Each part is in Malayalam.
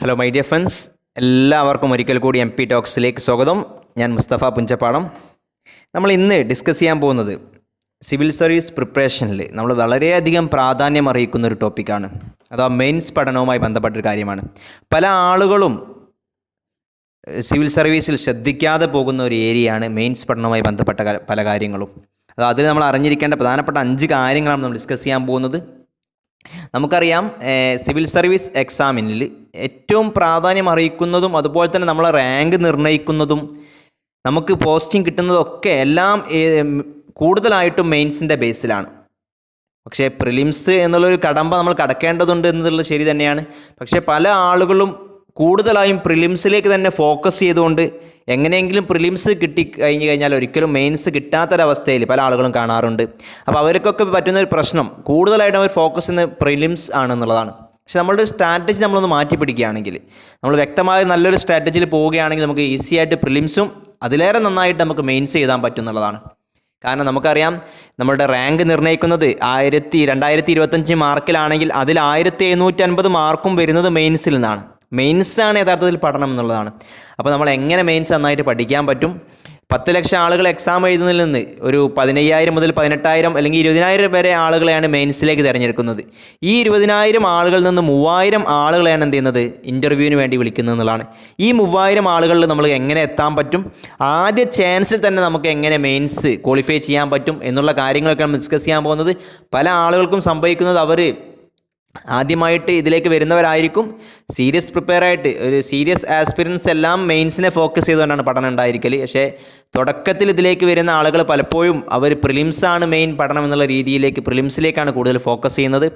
ഹലോ മൈ ഡിയർ ഫ്രണ്ട്സ്, എല്ലാവർക്കും ഒരിക്കൽ കൂടി MP ടോക്സിലേക്ക് സ്വാഗതം. ഞാൻ മുസ്തഫ പുഞ്ചപ്പാടം. നമ്മൾ ഇന്ന് ഡിസ്കസ് ചെയ്യാൻ പോകുന്നത് സിവിൽ സർവീസ് പ്രിപ്പറേഷനിൽ നമ്മൾ വളരെയധികം പ്രാധാന്യം അറിയിക്കുന്ന ഒരു ടോപ്പിക്കാണ്. അഥവാ മെയിൻസ് പഠനവുമായി ബന്ധപ്പെട്ടൊരു കാര്യമാണ്. പല ആളുകളും സിവിൽ സർവീസിൽ ശ്രദ്ധിക്കാതെ പോകുന്ന ഒരു ഏരിയയാണ് മെയിൻസ് പഠനവുമായി ബന്ധപ്പെട്ട പല കാര്യങ്ങളും. അതിൽ നമ്മൾ അറിഞ്ഞിരിക്കേണ്ട പ്രധാനപ്പെട്ട 5 കാര്യങ്ങളാണ് നമ്മൾ ഡിസ്കസ് ചെയ്യാൻ പോകുന്നത്. നമുക്കറിയാം, സിവിൽ സർവീസ് എക്സാമിനിൽ ഏറ്റവും പ്രാധാന്യം അറിയിക്കുന്നതും അതുപോലെ തന്നെ നമ്മളെ റാങ്ക് നിർണ്ണയിക്കുന്നതും നമുക്ക് പോസ്റ്റിംഗ് കിട്ടുന്നതൊക്കെ എല്ലാം കൂടുതലായിട്ടും മെയിൻസിൻ്റെ ബേസിലാണ്. പക്ഷേ പ്രിലിംസ് എന്നുള്ളൊരു കടമ്പ നമ്മൾ കടക്കേണ്ടതുണ്ട് എന്നുള്ളത് ശരി തന്നെയാണ്. പക്ഷേ പല ആളുകളും കൂടുതലായും പ്രിലിംസിലേക്ക് തന്നെ ഫോക്കസ് ചെയ്തുകൊണ്ട് എങ്ങനെയെങ്കിലും പ്രിലിംസ് കഴിഞ്ഞാൽ ഒരിക്കലും മെയിൻസ് കിട്ടാത്തൊരവസ്ഥയിൽ പല ആളുകളും കാണാറുണ്ട്. അപ്പോൾ അവർക്കൊക്കെ പറ്റുന്നൊരു പ്രശ്നം കൂടുതലായിട്ട് അവർ ഫോക്കസ് ചെയ്യുന്നത് പ്രിലിംസ് ആണെന്നുള്ളതാണ്. പക്ഷെ നമ്മളുടെ സ്ട്രാറ്റജി നമ്മളൊന്ന് മാറ്റി പിടിക്കുകയാണെങ്കിൽ, നമ്മൾ വ്യക്തമായ നല്ലൊരു സ്ട്രാറ്റജിയിൽ പോവുകയാണെങ്കിൽ നമുക്ക് ഈസി ആയിട്ട് പ്രിലിംസും അതിലേറെ നന്നായിട്ട് നമുക്ക് മെയിൻസ് എഴുതാൻ പറ്റും എന്നുള്ളതാണ്. കാരണം നമുക്കറിയാം, നമ്മളുടെ റാങ്ക് നിർണ്ണയിക്കുന്നത് 2025 മാർക്കിലാണെങ്കിൽ അതിൽ 1750 മാർക്കും വരുന്നത് മെയിൻസിൽ നിന്നാണ്. മെയിൻസാണ് യഥാർത്ഥത്തിൽ പഠനം എന്നുള്ളതാണ്. അപ്പോൾ നമ്മൾ എങ്ങനെ മെയിൻസ് നന്നായിട്ട് പഠിക്കാൻ പറ്റും? 10 ലക്ഷം ആളുകൾ എക്സാം എഴുതുന്നതിൽ നിന്ന് ഒരു 15,000 മുതൽ 18,000 അല്ലെങ്കിൽ 20,000 വരെ ആളുകളെയാണ് മെയിൻസിലേക്ക് തിരഞ്ഞെടുക്കുന്നത്. ഈ 20,000 ആളുകളിൽ നിന്ന് 3,000 ആളുകളെയാണ് എന്ത് ചെയ്യുന്നത്, ഇൻ്റർവ്യൂവിന് വേണ്ടി വിളിക്കുന്നത് എന്നുള്ളതാണ്. ഈ 3,000 ആളുകളിൽ നമ്മൾ എങ്ങനെ എത്താൻ പറ്റും, ആദ്യ ചാൻസിൽ തന്നെ നമുക്ക് എങ്ങനെ മെയിൻസ് ക്വാളിഫൈ ചെയ്യാൻ പറ്റും എന്നുള്ള കാര്യങ്ങളൊക്കെയാണ് ഡിസ്കസ് ചെയ്യാൻ പോകുന്നത്. പല ആളുകൾക്കും സംഭവിക്കുന്നത്, അവർ ആദ്യമായിട്ട് ഇതിലേക്ക് വരുന്നവരായിരിക്കും. സീരിയസ് പ്രിപ്പയർ ആയിട്ട് ഒരു സീരിയസ് ആസ്പിറൻസ് എല്ലാം മെയിൻസിനെ ഫോക്കസ് ചെയ്തുകൊണ്ടാണ് പഠനം ഉണ്ടായിരിക്കൽ. പക്ഷേ തുടക്കത്തിൽ ഇതിലേക്ക് വരുന്ന ആളുകൾ പലപ്പോഴും അവർ പ്രിലിംസാണ് മെയിൻ പഠനം എന്നുള്ള രീതിയിലേക്ക് പ്രിലിംസിലേക്കാണ് കൂടുതൽ ഫോക്കസ് ചെയ്യുന്നത്.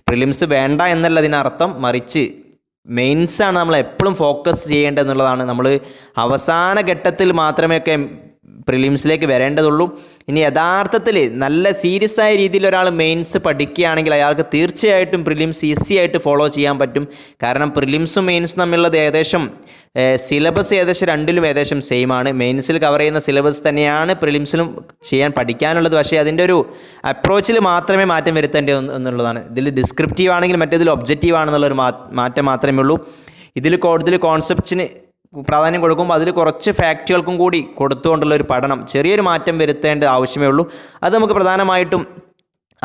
പ്രിലിംസ് വേണ്ട എന്നല്ല ഇതിനർത്ഥം, മറിച്ച് മെയിൻസാണ് നമ്മൾ എപ്പോഴും ഫോക്കസ് ചെയ്യേണ്ടതെന്നുള്ളതാണ്. നമ്മൾ അവസാന ഘട്ടത്തിൽ മാത്രമേ ഒക്കെ പ്രിലിംസിലേക്ക് വരേണ്ടതുള്ളൂ. ഇനി യഥാർത്ഥത്തിൽ നല്ല സീരിയസ് ആയ രീതിയിൽ ഒരാൾ മെയിൻസ് പഠിക്കുകയാണെങ്കിൽ അയാൾക്ക് തീർച്ചയായിട്ടും പ്രിലിംസ് ഈസി ആയിട്ട് ഫോളോ ചെയ്യാൻ പറ്റും. കാരണം പ്രിലിംസും മെയിൻസും തമ്മിലുള്ളത് ഏകദേശം സിലബസ് രണ്ടിലും ഏകദേശം സെയിം ആണ്. മെയിൻസിൽ കവർ ചെയ്യുന്ന സിലബസ് തന്നെയാണ് പ്രിലിംസിലും പഠിക്കാനുള്ളത്. പക്ഷേ അതിൻ്റെ ഒരു അപ്രോച്ചിൽ മാത്രമേ മാറ്റം വരുത്തേണ്ടത് എന്നുള്ളതാണ്. ഇതിൽ ഡിസ്ക്രിപ്റ്റീവ് ആണെങ്കിൽ മറ്റേതിൽ ഒബ്ജക്റ്റീവ് ആണെന്നുള്ളൊരു മാറ്റം മാത്രമേ ഉള്ളൂ. ഇതിൽ കൂടുതൽ കോൺസെപ്റ്റിന് പ്രാധാന്യം കൊടുക്കുമ്പോൾ അതിൽ കുറച്ച് ഫാക്റ്റുകൾക്കും കൂടി കൊടുത്തുകൊണ്ടുള്ള ഒരു പഠനം ചെറിയൊരു മാറ്റം വരുത്തേണ്ട ആവശ്യമേ ഉള്ളൂ. അത് നമുക്ക് പ്രധാനമായിട്ടും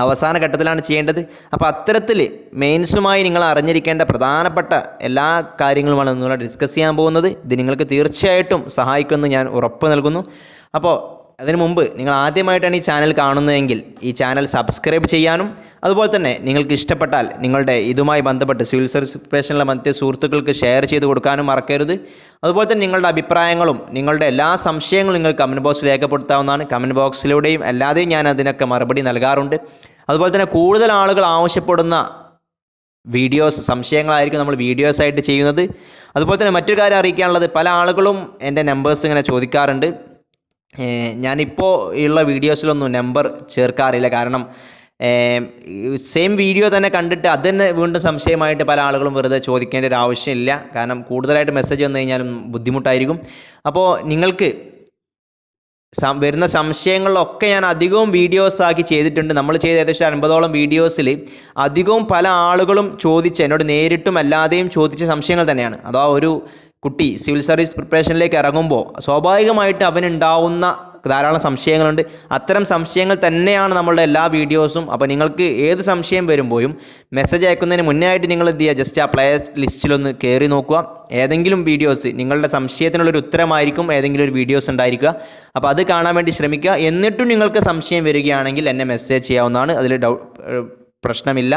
അവസാന ഘട്ടത്തിലാണ് ചെയ്യേണ്ടത്. അപ്പോൾ അത്തരത്തിൽ മെയിൻസുമായി നിങ്ങൾ അറിഞ്ഞിരിക്കേണ്ട പ്രധാനപ്പെട്ട എല്ലാ കാര്യങ്ങളുമാണ് നിങ്ങൾ ഡിസ്കസ് ചെയ്യാൻ പോകുന്നത്. ഇത് നിങ്ങൾക്ക് തീർച്ചയായിട്ടും സഹായിക്കുമെന്ന് ഞാൻ ഉറപ്പ് നൽകുന്നു. അപ്പോൾ അതിനു മുമ്പ് നിങ്ങൾ ആദ്യമായിട്ടാണ് ഈ ചാനൽ കാണുന്നതെങ്കിൽ ഈ ചാനൽ സബ്സ്ക്രൈബ് ചെയ്യാനും അതുപോലെ തന്നെ നിങ്ങൾക്ക് ഇഷ്ടപ്പെട്ടാൽ നിങ്ങളുടെ ഇതുമായി ബന്ധപ്പെട്ട് സിവിൽ സർവീസ് പ്രിപ്പറേഷനിലെ മറ്റ് സുഹൃത്തുക്കൾക്ക് ഷെയർ ചെയ്ത് കൊടുക്കാനും മറക്കരുത്. അതുപോലെ തന്നെ നിങ്ങളുടെ അഭിപ്രായങ്ങളും നിങ്ങളുടെ എല്ലാ സംശയങ്ങളും നിങ്ങൾ കമൻറ്റ് ബോക്സിൽ രേഖപ്പെടുത്താവുന്നതാണ്. കമൻറ്റ് ബോക്സിലൂടെയും അല്ലാതെയും ഞാൻ അതിനൊക്കെ മറുപടി നൽകാറുണ്ട്. അതുപോലെ തന്നെ കൂടുതൽ ആളുകൾ ആവശ്യപ്പെടുന്ന സംശയങ്ങളായിരിക്കും നമ്മൾ വീഡിയോസായിട്ട് ചെയ്യുന്നത്. അതുപോലെ തന്നെ മറ്റൊരു കാര്യം അറിയിക്കാനുള്ളത്, പല ആളുകളും എൻ്റെ നമ്പേഴ്സ് ഇങ്ങനെ ചോദിക്കാറുണ്ട്. ഞാനിപ്പോൾ ഉള്ള വീഡിയോസിലൊന്നും നമ്പർ ചേർക്കാറില്ല. കാരണം സെയിം വീഡിയോ തന്നെ കണ്ടിട്ട് അത് തന്നെ വീണ്ടും സംശയമായിട്ട് പല ആളുകളും വെറുതെ ചോദിക്കേണ്ട ഒരു ആവശ്യമില്ല. കാരണം കൂടുതലായിട്ട് മെസ്സേജ് വന്നു കഴിഞ്ഞാലും ബുദ്ധിമുട്ടായിരിക്കും. അപ്പോൾ നിങ്ങൾക്ക് വരുന്ന സംശയങ്ങളിലൊക്കെ ഞാൻ അധികവും വീഡിയോസാക്കി ചെയ്തിട്ടുണ്ട്. നമ്മൾ ചെയ്ത ഏകദേശം 50ഓളം വീഡിയോസിൽ അധികവും പല ആളുകളും എന്നോട് നേരിട്ടും അല്ലാതെയും ചോദിച്ച സംശയങ്ങൾ തന്നെയാണ്. അഥവാ ഒരു കുട്ടി സിവിൽ സർവീസ് പ്രിപ്പറേഷനിലേക്ക് ഇറങ്ങുമ്പോൾ സ്വാഭാവികമായിട്ട് അവനുണ്ടാവുന്ന ധാരാളം സംശയങ്ങളുണ്ട്. അത്തരം സംശയങ്ങൾ തന്നെയാണ് നമ്മളുടെ എല്ലാ വീഡിയോസും. അപ്പോൾ നിങ്ങൾക്ക് ഏത് സംശയം വരുമ്പോഴും മെസ്സേജ് അയക്കുന്നതിന് മുന്നേ ആയിട്ട് നിങ്ങൾ എന്ത് ചെയ്യുക, ജസ്റ്റ് ആ പ്ലേ ലിസ്റ്റിലൊന്ന് കയറി നോക്കുക. ഏതെങ്കിലും വീഡിയോസ് നിങ്ങളുടെ സംശയത്തിനുള്ളൊരു ഉത്തരമായിരിക്കും ഏതെങ്കിലും ഒരു വീഡിയോസ് ഉണ്ടായിരിക്കുക. അപ്പോൾ അത് കാണാൻ വേണ്ടി ശ്രമിക്കുക. എന്നിട്ടും നിങ്ങൾക്ക് സംശയം വരികയാണെങ്കിൽ എന്നെ മെസ്സേജ് ചെയ്യാവുന്നതാണ്. അതിൽ പ്രശ്നമില്ല.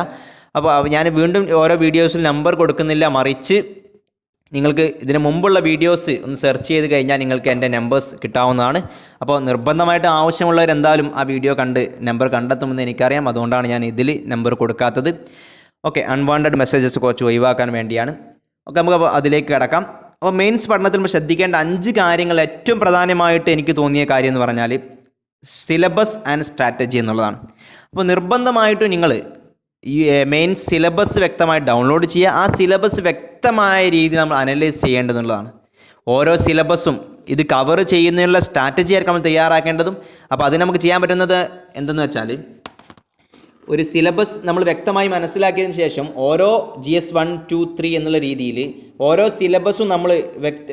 അപ്പോൾ ഞാൻ വീണ്ടും ഓരോ വീഡിയോസിൽ നമ്പർ കൊടുക്കുന്നില്ല, മറിച്ച് നിങ്ങൾക്ക് ഇതിന് മുമ്പുള്ള വീഡിയോസ് ഒന്ന് സെർച്ച് ചെയ്ത് കഴിഞ്ഞാൽ നിങ്ങൾക്ക് എൻ്റെ നമ്പേഴ്സ് കിട്ടാവുന്നതാണ്. അപ്പോൾ നിർബന്ധമായിട്ട് ആവശ്യമുള്ളവരെന്തായാലും ആ വീഡിയോ കണ്ട് നമ്പർ കണ്ടെത്തുമെന്ന് എനിക്കറിയാം. അതുകൊണ്ടാണ് ഞാൻ ഇതിൽ നമ്പർ കൊടുക്കാത്തത്. ഓക്കെ, അൺവാണ്ടഡ് മെസ്സേജസ് കുറച്ച് ഒഴിവാക്കാൻ വേണ്ടിയാണ്. ഓക്കെ, നമുക്ക് അതിലേക്ക് കിടക്കാം. അപ്പോൾ മെയിൻസ് പഠനത്തിൽ നമ്മൾ ശ്രദ്ധിക്കേണ്ട 5 കാര്യങ്ങൾ ഏറ്റവും പ്രധാനമായിട്ട് എനിക്ക് തോന്നിയ കാര്യം എന്ന് പറഞ്ഞാൽ സിലബസ് ആൻഡ് സ്ട്രാറ്റജി എന്നുള്ളതാണ്. അപ്പോൾ നിർബന്ധമായിട്ടും നിങ്ങൾ ഈ മെയിൻ സിലബസ് വ്യക്തമായി ഡൗൺലോഡ് ചെയ്യുക. ആ സിലബസ് വ്യക്തമായ രീതിയിൽ നമ്മൾ അനലൈസ് ചെയ്യേണ്ടതെന്നുള്ളതാണ്. ഓരോ സിലബസും ഇത് കവർ ചെയ്യുന്നതിനുള്ള സ്ട്രാറ്റജി ആയിരിക്കും നമ്മൾ തയ്യാറാക്കേണ്ടതും. അപ്പോൾ അത് നമുക്ക് ചെയ്യാൻ പറ്റുന്നത് എന്തെന്ന് വെച്ചാൽ, ഒരു സിലബസ് നമ്മൾ വ്യക്തമായി മനസ്സിലാക്കിയതിന് ശേഷം ഓരോ GS 1, 2, 3 എന്നുള്ള രീതിയിൽ ഓരോ സിലബസും നമ്മൾ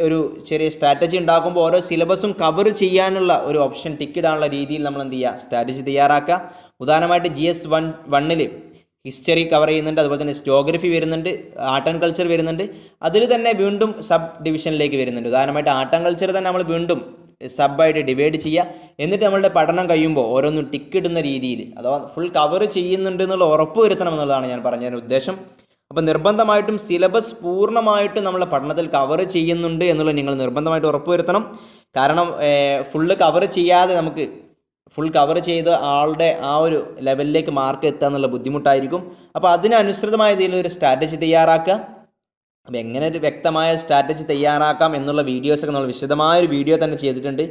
ഒരു ചെറിയ സ്ട്രാറ്റജി ഉണ്ടാക്കുമ്പോൾ ഓരോ സിലബസും കവർ ചെയ്യാനുള്ള ഒരു ഓപ്ഷൻ ടിക്ക് ഇടാനുള്ള രീതിയിൽ നമ്മൾ എന്ത് ചെയ്യുക, സ്ട്രാറ്റജി തയ്യാറാക്കുക. ഉദാഹരണമായിട്ട് GS 1 ഹിസ്റ്ററി കവർ ചെയ്യുന്നുണ്ട്, അതുപോലെ തന്നെ ജോഗ്രഫി വരുന്നുണ്ട്, ആർട്ട് ആൻഡ് കൾച്ചർ വരുന്നുണ്ട്. അതിൽ തന്നെ വീണ്ടും സബ് ഡിവിഷനിലേക്ക് വരുന്നുണ്ട്. ഉദാഹരണമായിട്ട് ആർട്ട് ആൻഡ് കൾച്ചർ തന്നെ നമ്മൾ വീണ്ടും സബായിട്ട് ഡിവൈഡ് ചെയ്യുക. എന്നിട്ട് നമ്മളുടെ പഠനം കഴിയുമ്പോൾ ഓരോന്നും ടിക്ക് ഇടുന്ന രീതിയിൽ അഥവാ ഫുൾ കവർ ചെയ്യുന്നുണ്ട് എന്നുള്ള ഉറപ്പ് വരുത്തണം എന്നുള്ളതാണ് ഞാൻ പറഞ്ഞതിൻ്റെ ഉദ്ദേശം. അപ്പോൾ നിർബന്ധമായിട്ടും സിലബസ് പൂർണ്ണമായിട്ടും നമ്മളെ പഠനത്തിൽ കവർ ചെയ്യുന്നുണ്ട് എന്നുള്ളത് നിങ്ങൾ നിർബന്ധമായിട്ട് ഉറപ്പ് വരുത്തണം. കാരണം ഫുള്ള് കവർ ചെയ്യാതെ നമുക്ക് ഫുൾ കവർ ചെയ്ത ആളുടെ ആ ഒരു ലെവലിലേക്ക് മാർക്ക് എത്തുക എന്നുള്ള ബുദ്ധിമുട്ടായിരിക്കും. അപ്പോൾ അതിനനുസൃതമായ രീതിയിലൊരു സ്ട്രാറ്റജി തയ്യാറാക്കുക. അപ്പോൾ എങ്ങനെ ഒരു വ്യക്തമായ സ്ട്രാറ്റജി തയ്യാറാക്കാം എന്നുള്ള വീഡിയോസൊക്കെ നമ്മൾ വിശദമായൊരു വീഡിയോ തന്നെ ചെയ്തിട്ടുണ്ട്.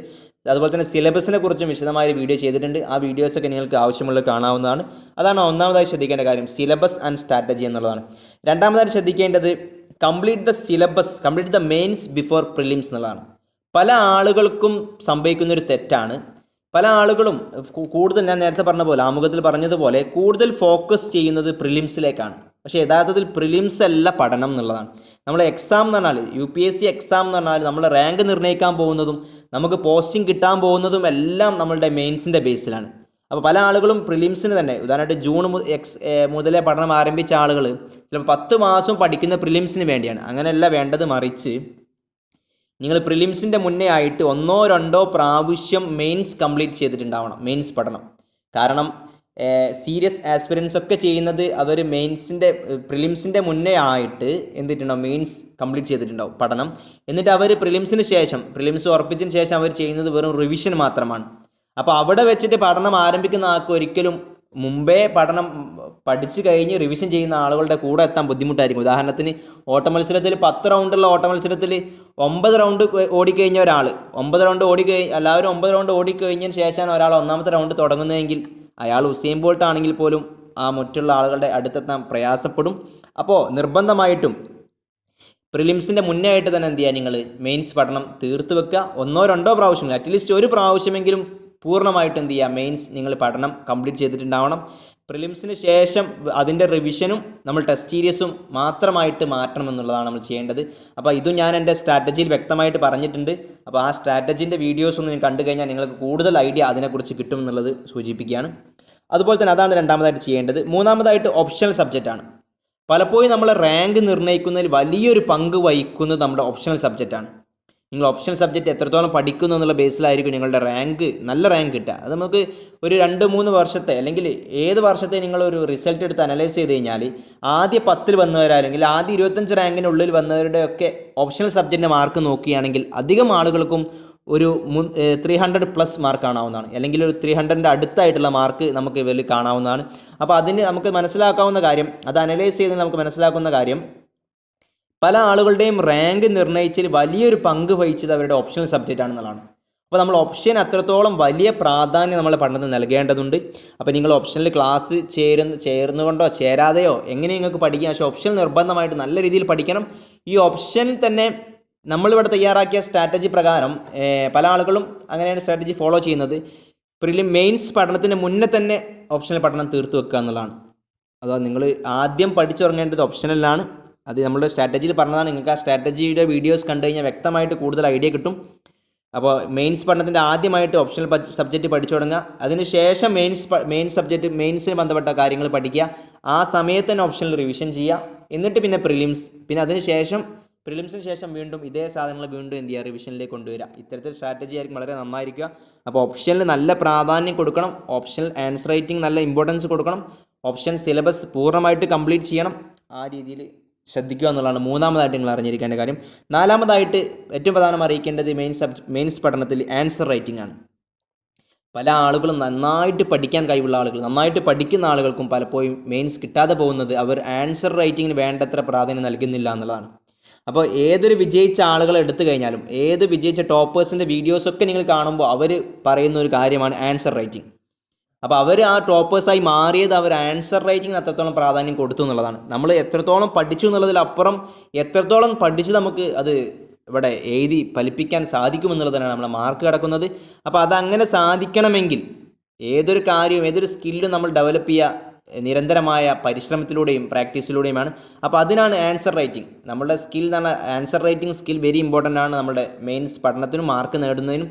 അതുപോലെ തന്നെ സിലബസിനെ കുറിച്ചും വിശദമായൊരു വീഡിയോ ചെയ്തിട്ടുണ്ട്. ആ വീഡിയോസൊക്കെ നിങ്ങൾക്ക് ആവശ്യമുള്ളത് കാണാവുന്നതാണ്. അതാണ് ഒന്നാമതായി ശ്രദ്ധിക്കേണ്ട കാര്യം, സിലബസ് ആൻഡ് സ്ട്രാറ്റജി എന്നുള്ളതാണ്. രണ്ടാമതായി ശ്രദ്ധിക്കേണ്ടത് complete the syllabus, complete the mains before prelims എന്നുള്ളതാണ്. പല ആളുകൾക്കും സംഭവിക്കുന്നൊരു തെറ്റാണ്. പല ആളുകളും കൂടുതൽ, ഞാൻ നേരത്തെ പറഞ്ഞ പോലെ ആമുഖത്തിൽ പറഞ്ഞതുപോലെ, കൂടുതൽ ഫോക്കസ് ചെയ്യുന്നത് പ്രിലിംസിലേക്കാണ്. പക്ഷേ യഥാർത്ഥത്തിൽ പ്രിലിംസ് അല്ല പഠനം എന്നുള്ളതാണ്. നമ്മൾ എക്സാം എന്ന് പറഞ്ഞാൽ UPSC എക്സാം എന്ന് പറഞ്ഞാൽ നമ്മൾ റാങ്ക് നിർണ്ണയിക്കാൻ പോകുന്നതും നമുക്ക് പോസ്റ്റിംഗ് കിട്ടാൻ പോകുന്നതും എല്ലാം നമ്മളുടെ മെയിൻസിൻ്റെ ബേസിലാണ്. അപ്പോൾ പല ആളുകളും പ്രിലിംസിന് തന്നെ, ഉദാഹരണമായിട്ട് ജൂൺ മുതലേ പഠനം ആരംഭിച്ച ആളുകൾ ചിലപ്പോൾ 10 മാസം പഠിക്കുന്ന പ്രിലിംസിന് വേണ്ടിയാണ്. അങ്ങനെയല്ല വേണ്ടത്, മറിച്ച് നിങ്ങൾ പ്രിലിംസിൻ്റെ മുന്നേ ആയിട്ട് 1 or 2 പ്രാവശ്യം മെയിൻസ് കംപ്ലീറ്റ് ചെയ്തിട്ടുണ്ടാവണം, മെയിൻസ് പഠനം. കാരണം സീരിയസ് ആസ്പിരൻസ് ഒക്കെ ചെയ്യുന്നത് അവർ പ്രിലിംസിൻ്റെ മുന്നേ ആയിട്ട് എന്തിട്ടുണ്ടാവും, മെയിൻസ് കംപ്ലീറ്റ് ചെയ്തിട്ടുണ്ടാവും പഠനം. എന്നിട്ട് അവർ പ്രിലിംസ് ഉറപ്പിച്ചതിന് ശേഷം അവർ ചെയ്യുന്നത് വെറും റിവിഷൻ മാത്രമാണ്. അപ്പോൾ അവിടെ വെച്ചിട്ട് പഠനം ആരംഭിക്കുന്ന ആൾക്ക് ഒരിക്കലും മുമ്പേ പഠനം പഠിച്ചു കഴിഞ്ഞ് റിവിഷൻ ചെയ്യുന്ന ആളുകളുടെ കൂടെ എത്താൻ ബുദ്ധിമുട്ടായിരിക്കും. ഉദാഹരണത്തിന് ഓട്ടമത്സരത്തിൽ 10 റൗണ്ടുള്ള ഓട്ടമത്സരത്തിൽ 9 റൗണ്ട് ഓടിക്കഴിഞ്ഞ ഒരാൾ 9 റൗണ്ട് എല്ലാവരും 9 റൗണ്ട് ഓടിക്കഴിഞ്ഞതിന് ശേഷമാണ് ഒരാൾ 1ാമത്തെ റൗണ്ട് തുടങ്ങുന്നതെങ്കിൽ അയാൾ ഉസൈൻ ബോൾട്ട് ആണെങ്കിൽ പോലും ആ മറ്റുള്ള ആളുകളുടെ അടുത്തെത്താൻ പ്രയാസപ്പെടും. അപ്പോൾ നിർബന്ധമായിട്ടും പ്രിലിംസിൻ്റെ മുന്നേ ആയിട്ട് തന്നെ എന്ത് ചെയ്യുക, നിങ്ങൾ മെയിൻസ് പഠനം തീർത്ത് വെക്കുക. 1 or 2 പ്രാവശ്യം, അറ്റ്ലീസ്റ്റ് ഒരു പ്രാവശ്യമെങ്കിലും പൂർണ്ണമായിട്ട് എന്ത് ചെയ്യുക, മെയിൻസ് നിങ്ങൾ പഠനം കംപ്ലീറ്റ് ചെയ്തിട്ടുണ്ടാവണം. പ്രിലിംസിന് ശേഷം അതിൻ്റെ റിവിഷനും നമ്മൾ ടെസ്റ്റ് സീരീസും മാത്രമായിട്ട് മാറ്റണം എന്നുള്ളതാണ് നമ്മൾ ചെയ്യേണ്ടത്. അപ്പോൾ ഇതും ഞാൻ എൻ്റെ സ്ട്രാറ്റജിയിൽ വ്യക്തമായിട്ട് പറഞ്ഞിട്ടുണ്ട്. അപ്പോൾ ആ സ്ട്രാറ്റജീൻ്റെ വീഡിയോസ് ഒന്ന് കണ്ടു കഴിഞ്ഞാൽ നിങ്ങൾക്ക് കൂടുതൽ ഐഡിയ അതിനെക്കുറിച്ച് കിട്ടും എന്നുള്ളത് സൂചിപ്പിക്കുകയാണ്. അതുപോലെ തന്നെ അതാണ് രണ്ടാമതായിട്ട് ചെയ്യേണ്ടത്. മൂന്നാമതായിട്ട് ഓപ്ഷണൽ സബ്ജക്റ്റാണ്. പലപ്പോഴും നമ്മൾ റാങ്ക് നിർണ്ണയിക്കുന്നതിൽ വലിയൊരു പങ്ക് വഹിക്കുന്നത് നമ്മുടെ ഓപ്ഷണൽ സബ്ജക്റ്റാണ്. നിങ്ങൾ ഓപ്ഷണൽ സബ്ജക്റ്റ് എത്രത്തോളം പഠിക്കുന്നു എന്നുള്ള ബേസിലായിരിക്കും നിങ്ങളുടെ നല്ല റാങ്ക് കിട്ടുക. അത് നമുക്ക് ഒരു 2-3 വർഷത്തെ അല്ലെങ്കിൽ ഏത് വർഷത്തെ നിങ്ങളൊരു റിസൾട്ട് എടുത്ത് അനലൈസ് ചെയ്ത് കഴിഞ്ഞാൽ ആദ്യ 10 വന്നവരല്ലെങ്കിൽ ആദ്യ 25 റാങ്കിനുള്ളിൽ വന്നവരുടെയൊക്കെ ഓപ്ഷണൽ സബ്ജക്റ്റിൻ്റെ മാർക്ക് നോക്കുകയാണെങ്കിൽ അധികം ആളുകൾക്കും ഒരു 300+ മാർക്ക് കാണാവുന്നതാണ്, അല്ലെങ്കിൽ ഒരു 300ൻ്റെ അടുത്തായിട്ടുള്ള മാർക്ക് നമുക്ക് ഇവരിൽ കാണാവുന്നതാണ്. അപ്പോൾ അതിന് നമുക്ക് മനസ്സിലാക്കാവുന്ന കാര്യം, അത് അനലൈസ് ചെയ്ത് നമുക്ക് മനസ്സിലാക്കുന്ന കാര്യം, പല ആളുകളുടെയും റാങ്ക് നിർണ്ണയിച്ചതിൽ വലിയൊരു പങ്ക് വഹിച്ചത് അവരുടെ ഓപ്ഷണൽ സബ്ജക്റ്റ് ആണെന്നുള്ളതാണ്. അപ്പോൾ നമ്മൾ ഓപ്ഷൻ അത്രത്തോളം വലിയ പ്രാധാന്യം നമ്മളെ പഠനത്തിൽ നൽകേണ്ടതുണ്ട്. അപ്പോൾ നിങ്ങൾ ഓപ്ഷനിൽ ക്ലാസ് ചേർന്നുകൊണ്ടോ ചേരാതെയോ എങ്ങനെ നിങ്ങൾക്ക് പഠിക്കാം, പക്ഷേ ഓപ്ഷൻ നിർബന്ധമായിട്ട് നല്ല രീതിയിൽ പഠിക്കണം. ഈ ഓപ്ഷൻ തന്നെ നമ്മളിവിടെ തയ്യാറാക്കിയ സ്ട്രാറ്റജി പ്രകാരം പല ആളുകളും അങ്ങനെയാണ് സ്ട്രാറ്റജി ഫോളോ ചെയ്യുന്നത്. മെയിൻസ് പഠനത്തിന് മുന്നേ തന്നെ ഓപ്ഷണൽ പഠനം തീർത്തു വെക്കുക എന്നുള്ളതാണ്. അഥവാ നിങ്ങൾ ആദ്യം പഠിച്ചുറങ്ങേണ്ടത് ഓപ്ഷണലാണ്. അത് നമ്മളുടെ സ്ട്രാറ്റജിയിൽ പറഞ്ഞതാണ്. നിങ്ങൾക്ക് ആ സ്ട്രാറ്റജിയുടെ വീഡിയോസ് കണ്ടു കഴിഞ്ഞാൽ വ്യക്തമായിട്ട് കൂടുതൽ ഐഡിയ കിട്ടും. അപ്പോൾ മെയിൻസ് പഠനത്തിൻ്റെ ആദ്യമായിട്ട് ഓപ്ഷണൽ സബ്ജക്റ്റ് പഠിച്ചു തുടങ്ങുക. അതിനുശേഷം മെയിൻസിന് ബന്ധപ്പെട്ട കാര്യങ്ങൾ പഠിക്കുക. ആ സമയത്ത് തന്നെ ഓപ്ഷണൽ റിവിഷൻ ചെയ്യുക. എന്നിട്ട് പിന്നെ പ്രിലിംസ്, പിന്നെ പ്രിലിംസിന് ശേഷം വീണ്ടും ഇതേ സാധനങ്ങൾ വീണ്ടും എന്ത് ചെയ്യുക, റിവിഷനിലേക്ക് കൊണ്ടുവരിക. ഇത്തരത്തിൽ സ്ട്രാറ്റജി ആയിരിക്കും വളരെ നന്നായിരിക്കുക. അപ്പോൾ ഓപ്ഷനിൽ നല്ല പ്രാധാന്യം കൊടുക്കണം. ഓപ്ഷണൽ ആൻസർ റൈറ്റിംഗ് നല്ല ഇമ്പോർട്ടൻസ് കൊടുക്കണം. ഓപ്ഷൻ സിലബസ് പൂർണ്ണമായിട്ട് കംപ്ലീറ്റ് ചെയ്യണം. ആ രീതിയിൽ ശ്രദ്ധിക്കുക എന്നുള്ളതാണ് മൂന്നാമതായിട്ട് നിങ്ങൾ അറിഞ്ഞിരിക്കേണ്ട കാര്യം. നാലാമതായിട്ട് ഏറ്റവും പ്രധാനം അറിയിക്കേണ്ടത് മെയിൻസ് പഠനത്തിൽ ആൻസർ റൈറ്റിംഗ് ആണ്. പല ആളുകളും നന്നായിട്ട് പഠിക്കാൻ കഴിവുള്ള ആളുകൾ, നന്നായിട്ട് പഠിക്കുന്ന ആളുകൾക്കും പലപ്പോഴും മെയിൻസ് കിട്ടാതെ പോകുന്നത് അവർ ആൻസർ റൈറ്റിങ്ങിന് വേണ്ടത്ര പ്രാധാന്യം നൽകുന്നില്ല എന്നുള്ളതാണ്. അപ്പോൾ ഏതൊരു വിജയിച്ച ആളുകളെ എടുത്തു കഴിഞ്ഞാലും, ഏത് വിജയിച്ച ടോപ്പേഴ്സിൻ്റെ വീഡിയോസൊക്കെ നിങ്ങൾ കാണുമ്പോൾ അവർ പറയുന്ന ഒരു കാര്യമാണ് ആൻസർ റൈറ്റിംഗ്. അപ്പോൾ അവർ ആ ടോപ്പേഴ്സായി മാറിയത് അവർ ആൻസർ റൈറ്റിങ്ങിന് അത്രത്തോളം പ്രാധാന്യം കൊടുത്തു എന്നുള്ളതാണ്. നമ്മൾ എത്രത്തോളം പഠിച്ചു എന്നുള്ളതിലപ്പുറം എത്രത്തോളം പഠിച്ച് നമുക്ക് അത് ഇവിടെ എഴുതി ഫലിപ്പിക്കാൻ സാധിക്കുമെന്നുള്ളതാണ് നമ്മളെ മാർക്ക് കിടക്കുന്നത്. അപ്പോൾ അതങ്ങനെ സാധിക്കണമെങ്കിൽ ഏതൊരു കാര്യവും ഏതൊരു സ്കില്ലും നമ്മൾ ഡെവലപ്പ് ചെയ്യുക നിരന്തരമായ പരിശ്രമത്തിലൂടെയും പ്രാക്ടീസിലൂടെയുമാണ്. അപ്പോൾ അതിനാണ് ആൻസർ റൈറ്റിംഗ്. നമ്മുടെ സ്കിൽ എന്ന് പറഞ്ഞാൽ answer writing skill very important ആണ് നമ്മുടെ മെയിൻസ് പഠനത്തിനും മാർക്ക് നേടുന്നതിനും.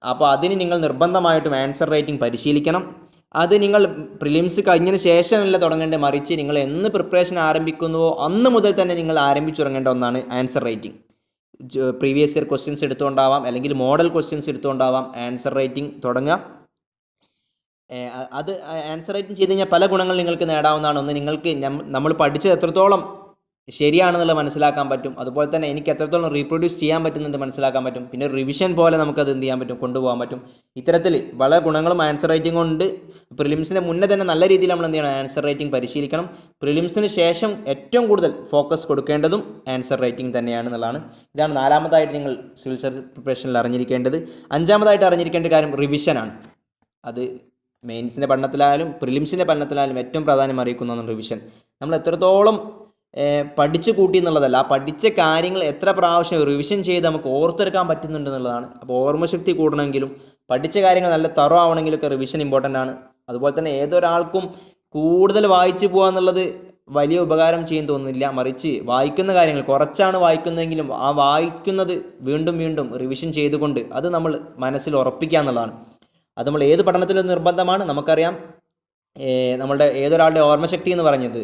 അപ്പോൾ അതിന് നിങ്ങൾ നിർബന്ധമായിട്ടും ആൻസർ റൈറ്റിംഗ് പരിശീലിക്കണം. അത് നിങ്ങൾ പ്രിലിംസ് കഴിഞ്ഞതിന് ശേഷമല്ല തുടങ്ങേണ്ടത്, മറിച്ച് നിങ്ങൾ എന്ന് പ്രിപ്പറേഷൻ ആരംഭിക്കുന്നുവോ അന്ന് മുതൽ തന്നെ നിങ്ങൾ ആരംഭിച്ചു തുടങ്ങേണ്ട ഒന്നാണ് answer writing. Previous year questions എടുത്തുകൊണ്ടാവാം, അല്ലെങ്കിൽ മോഡൽ ക്വസ്റ്റ്യൻസ് എടുത്തുകൊണ്ടാവാം ആൻസർ റൈറ്റിംഗ് തുടങ്ങുക. അത് ആൻസർ റൈറ്റിംഗ് ചെയ്ത് കഴിഞ്ഞാൽ പല ഗുണങ്ങൾ നിങ്ങൾക്ക് നേടാവുന്നതാണ്. ഒന്ന്, നിങ്ങൾക്ക് നമ്മൾ പഠിച്ചത് എത്രത്തോളം ശരിയാണെന്നുള്ളത് മനസ്സിലാക്കാൻ പറ്റും. അതുപോലെ തന്നെ എനിക്ക് എത്രത്തോളം റീപ്രൊഡ്യൂസ് ചെയ്യാൻ പറ്റുന്നുണ്ട് മനസ്സിലാക്കാൻ പറ്റും. പിന്നെ റിവിഷൻ പോലെ നമുക്കത് എന്ത് ചെയ്യാൻ പറ്റും, കൊണ്ടുപോകാൻ പറ്റും. ഇത്തരത്തിൽ വളരെ ഗുണങ്ങളും ആൻസർ റൈറ്റിംഗ് കൊണ്ട് പ്രിലിംസിന് മുന്നേ തന്നെ നല്ല രീതിയിൽ നമ്മൾ എന്ത് ചെയ്യണം, ആൻസർ റൈറ്റിംഗ് പരിശീലിക്കണം. പ്രിലിംസിന് ശേഷം ഏറ്റവും കൂടുതൽ ഫോക്കസ് കൊടുക്കേണ്ടതും ആൻസർ റൈറ്റിംഗ് തന്നെയാണെന്നുള്ളതാണ്. ഇതാണ് നാലാമതായിട്ട് നിങ്ങൾ സിവിൽ സർവീസ് പ്രിപ്പറേഷനിൽ അറിഞ്ഞിരിക്കേണ്ടത്. അഞ്ചാമതായിട്ട് അറിഞ്ഞിരിക്കേണ്ട കാര്യം റിവിഷനാണ്. അത് മെയിൻസിൻ്റെ പഠനത്തിലായാലും പ്രിലിംസിൻ്റെ പഠനത്തിലായാലും ഏറ്റവും പ്രാധാന്യം അറിയിക്കുന്ന ഒന്നാണ് റിവിഷൻ. നമ്മൾ എത്രത്തോളം പഠിച്ചു കൂട്ടി എന്നുള്ളതല്ല, ആ പഠിച്ച കാര്യങ്ങൾ എത്ര പ്രാവശ്യം റിവിഷൻ ചെയ്ത് നമുക്ക് ഓർത്തെടുക്കാൻ പറ്റുന്നുണ്ട് എന്നുള്ളതാണ്. അപ്പോൾ ഓർമ്മശക്തി കൂടണമെങ്കിലും പഠിച്ച കാര്യങ്ങൾ നല്ല തറോ ആവണമെങ്കിലൊക്കെ റിവിഷൻ ഇമ്പോർട്ടൻ്റ് ആണ്. അതുപോലെ തന്നെ ഏതൊരാൾക്കും കൂടുതൽ വായിച്ചു പോകുക എന്നുള്ളത് വലിയ ഉപകാരം ചെയ്യും തോന്നുന്നില്ല, മറിച്ച് വായിക്കുന്ന കാര്യങ്ങൾ കുറച്ചാണ് വായിക്കുന്നതെങ്കിലും ആ വായിക്കുന്നത് വീണ്ടും വീണ്ടും റിവിഷൻ ചെയ്തുകൊണ്ട് അത് നമ്മൾ മനസ്സിൽ ഉറപ്പിക്കുക എന്നുള്ളതാണ്. അത് നമ്മൾ ഏത് പഠനത്തിലും നിർബന്ധമാണ്. നമുക്കറിയാം നമ്മളുടെ ഏതൊരാളുടെ ഓർമ്മശക്തി എന്ന് പറഞ്ഞത്,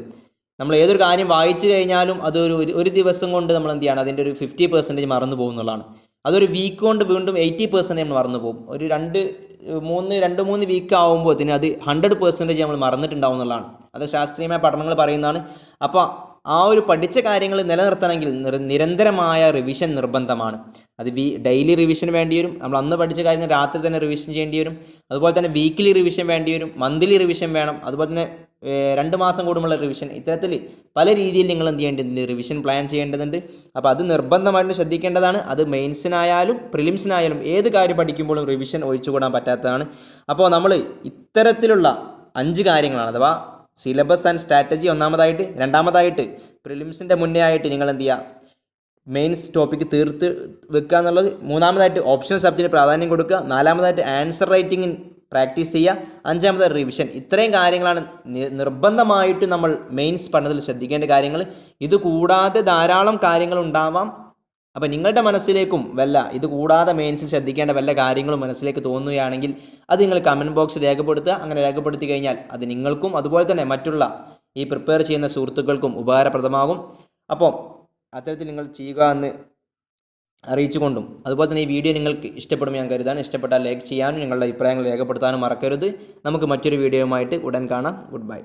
നമ്മൾ ഏതൊരു കാര്യം വായിച്ചു കഴിഞ്ഞാലും അതൊരു ഒരു ദിവസം കൊണ്ട് നമ്മൾ എന്ത് ചെയ്യണം, അതിൻ്റെ ഒരു 50% മറന്നു പോകുന്നുള്ളതാണ്. അതൊരു വീക്ക് കൊണ്ട് വീണ്ടും 80% നമ്മൾ മറന്നു പോകും. ഒരു രണ്ട് മൂന്ന് വീക്ക് ആകുമ്പോൾ അത് 100% നമ്മൾ മറന്നിട്ടുണ്ടാവും എന്നുള്ളതാണ്. അത് ശാസ്ത്രീയമായ പഠനങ്ങൾ പറയുന്നതാണ്. അപ്പോൾ ആ ഒരു പഠിച്ച കാര്യങ്ങൾ നിലനിർത്തണമെങ്കിൽ നിരന്തരമായ റിവിഷൻ നിർബന്ധമാണ്. അത് ഡെയിലി റിവിഷൻ വേണ്ടി വരും. നമ്മൾ അന്ന് പഠിച്ച കാര്യങ്ങൾ രാത്രി തന്നെ റിവിഷൻ ചെയ്യേണ്ടി വരും. അതുപോലെ തന്നെ വീക്കിലി റിവിഷൻ വേണ്ടി വരും, മന്ത്ലി റിവിഷൻ വേണം, അതുപോലെ തന്നെ 2 മാസം കൂടുമുള്ള റിവിഷൻ. ഇത്തരത്തിൽ പല രീതിയിൽ നിങ്ങൾ എന്ത് ചെയ്യേണ്ടതുണ്ട്, റിവിഷൻ പ്ലാൻ ചെയ്യേണ്ടതുണ്ട്. അപ്പോൾ അത് നിർബന്ധമായിട്ട് ശ്രദ്ധിക്കേണ്ടതാണ്. അത് മെയിൻസിനായാലും പ്രിലിംസിനായാലും ഏത് കാര്യം പഠിക്കുമ്പോഴും റിവിഷൻ ഒഴിച്ചുകൂടാൻ പറ്റാത്തതാണ്. അപ്പോൾ നമ്മൾ ഇത്തരത്തിലുള്ള 5 കാര്യങ്ങളാണ്, അഥവാ സിലബസ് ആൻഡ് സ്ട്രാറ്റജി ഒന്നാമതായിട്ട്, രണ്ടാമതായിട്ട് പ്രിലിംസിൻ്റെ മുന്നേ ആയിട്ട് നിങ്ങൾ എന്ത് ചെയ്യുക, മെയിൻസ് ടോപ്പിക്ക് തീർത്ത് വെക്കുക എന്നുള്ളത്, മൂന്നാമതായിട്ട് ഓപ്ഷണൽ സബ്ജക്റ്റിന് പ്രാധാന്യം കൊടുക്കുക, നാലാമതായിട്ട് ആൻസർ റൈറ്റിംഗ് പ്രാക്ടീസ് ചെയ്യുക, അഞ്ചാമതായിട്ട് റിവിഷൻ. ഇത്രയും കാര്യങ്ങളാണ് നിർബന്ധമായിട്ട് നമ്മൾ മെയിൻസ് പഠനത്തിൽ ശ്രദ്ധിക്കേണ്ട കാര്യങ്ങൾ. ഇത് കൂടാതെ ധാരാളം കാര്യങ്ങൾ ഉണ്ടാവാം. അപ്പോൾ നിങ്ങളുടെ മനസ്സിലേക്കും ഇത് കൂടാതെ മെയിൻസിൽ ശ്രദ്ധിക്കേണ്ട വല്ല കാര്യങ്ങളും മനസ്സിലേക്ക് തോന്നുകയാണെങ്കിൽ അത് നിങ്ങൾ കമൻറ്റ് ബോക്സ് രേഖപ്പെടുത്തുക. അങ്ങനെ രേഖപ്പെടുത്തി കഴിഞ്ഞാൽ അത് നിങ്ങൾക്കും അതുപോലെ തന്നെ മറ്റുള്ള ഈ പ്രിപ്പയർ ചെയ്യുന്ന സുഹൃത്തുക്കൾക്കും ഉപകാരപ്രദമാകും. അപ്പോൾ അത്തരത്തിൽ നിങ്ങൾ ചെയ്യുക എന്ന് അറിയിച്ചുകൊണ്ടും, അതുപോലെ തന്നെ ഈ വീഡിയോ നിങ്ങൾക്ക് ഇഷ്ടപ്പെടും ഞാൻ കരുതാണ്. ഇഷ്ടപ്പെട്ടാൽ ലൈക്ക് ചെയ്യാനും നിങ്ങളുടെ അഭിപ്രായങ്ങൾ രേഖപ്പെടുത്താനും മറക്കരുത്. നമുക്ക് മറ്റൊരു വീഡിയോയുമായിട്ട് ഉടൻ കാണാം. Good bye.